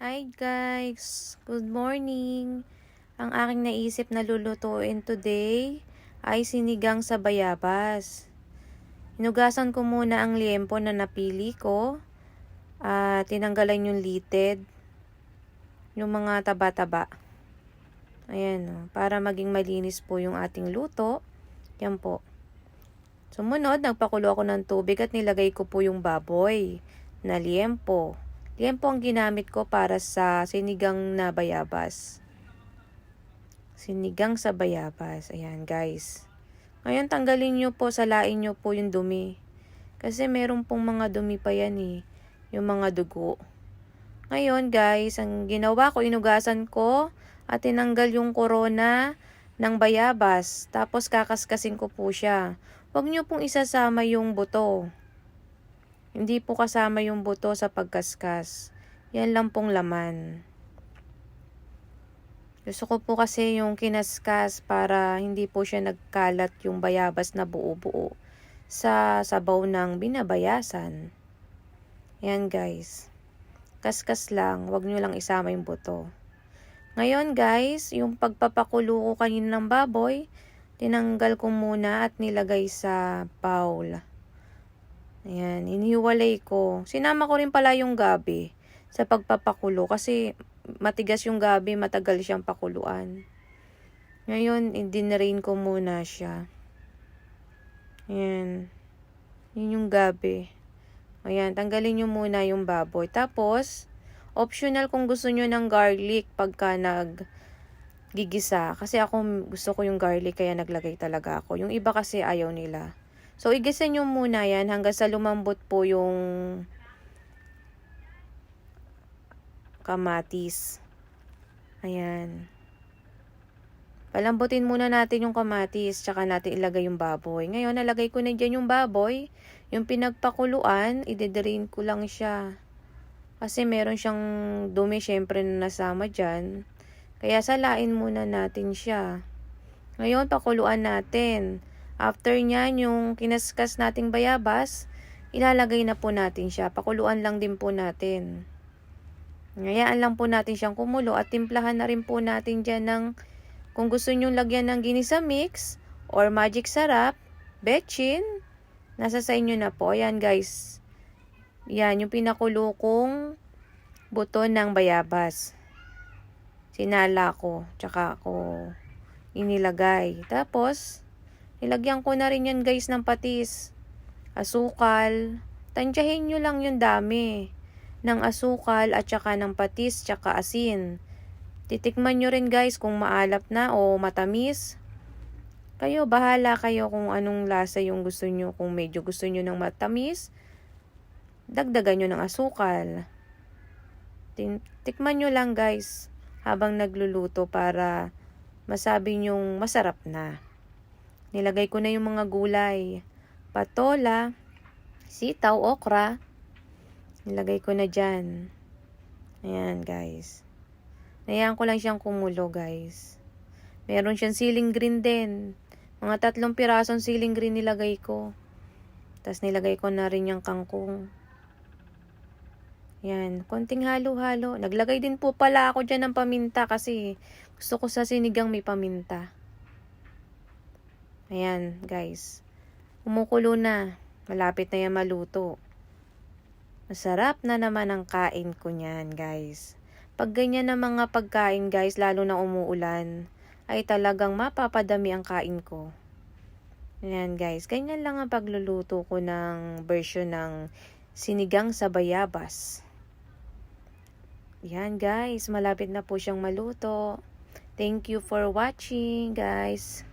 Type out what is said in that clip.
Hi guys! Good morning! Ang aking naisip na lulutuin today ay sinigang sa bayabas. Hinugasan ko muna ang liempo na napili ko at tinanggalan yung litid, yung mga taba-taba. Ayan o, para maging malinis po yung ating luto. Yan po. Sumunod, nagpakulo ako ng tubig at nilagay ko po yung baboy na liempo. Liempo ang ginamit ko para sa sinigang na bayabas. Sinigang sa bayabas. Ayan guys. Ngayon tanggalin nyo po, salain nyo po yung dumi. Kasi meron pong mga dumi pa yan eh. Yung mga dugo. Ngayon guys, ang ginawa ko, inugasan ko at tinanggal yung korona ng bayabas. Tapos kakaskasin ko po siya. Huwag nyo pong isasama yung buto. Hindi po kasama yung buto sa pagkaskas. Yan lang pong laman. Gusto ko po kasi yung kinaskas para hindi po siya nagkalat yung bayabas na buo-buo sa sabaw ng binabayasan. Yan guys. Kaskas lang. Huwag nyo lang isama yung buto. Ngayon guys, yung pagpapakulo ko kanina ng baboy, tinanggal ko muna at nilagay sa bowl. Ayan, inihiwalay ko. Sinama ko rin pala yung gabi sa pagpapakulo kasi matigas yung gabi, matagal siyang pakuluan. Ngayon, dinrain ko muna siya. Ayan. Yun yung gabi. Ayan, tanggalin nyo muna yung baboy. Tapos, optional kung gusto nyo ng garlic pagka gigisa. Kasi ako gusto ko yung garlic kaya naglagay talaga ako. Yung iba kasi ayaw nila. So, igisa nyo muna yan hanggang sa lumambot po yung kamatis. Ayan. Palambutin muna natin yung kamatis, tsaka natin ilagay yung baboy. Ngayon, nalagay ko na dyan yung baboy. Yung pinagpakuluan, i-drain ko lang siya. Kasi meron siyang dumi, syempre, na nasama dyan. Kaya salain muna natin siya. Ngayon, pakuluan natin. After nyan, yung kinaskas nating bayabas, ilalagay na po natin siya. Pakuluan lang din po natin. Ngayaan lang po natin siyang kumulo at timplahan na rin po natin dyan ng, kung gusto nyo lagyan ng ginisa mix or magic sarap, betchin, nasa sa inyo na po. Ayan guys. Yan, yung pinakulo kong buto ng bayabas. Sinala ko, tsaka ko inilagay. Tapos, nilagyan ko na rin yan guys ng patis, asukal. Tansyahin nyo lang yung dami ng asukal at saka ng patis tsaka asin. Titikman nyo rin guys kung maalap na o matamis. Kayo, bahala kayo kung anong lasa yung gusto nyo. Kung medyo gusto nyo ng matamis, dagdagan nyo ng asukal. Tikman nyo lang guys habang nagluluto para masabi nyong masarap na. Nilagay ko na yung mga gulay. Patola, sitaw, okra. Nilagay ko na dyan. Ayan guys. Nayaan ko lang siyang kumulo guys. Meron siyang siling green din. Mga 3 pirasong siling green nilagay ko. Tapos nilagay ko na rin yung kangkong. Yan. Konting halo-halo. Naglagay din po pala ako dyan ng paminta kasi gusto ko sa sinigang may paminta. Ayan, guys. Kumukulo na. Malapit na yan maluto. Masarap na naman ang kain ko niyan, guys. Pag ganyan na mga pagkain, guys, lalo na umuulan, ay talagang mapapadami ang kain ko. Ayan, guys. Ganyan lang ang pagluluto ko ng version ng sinigang sa bayabas. Ayan, guys. Malapit na po siyang maluto. Thank you for watching, guys.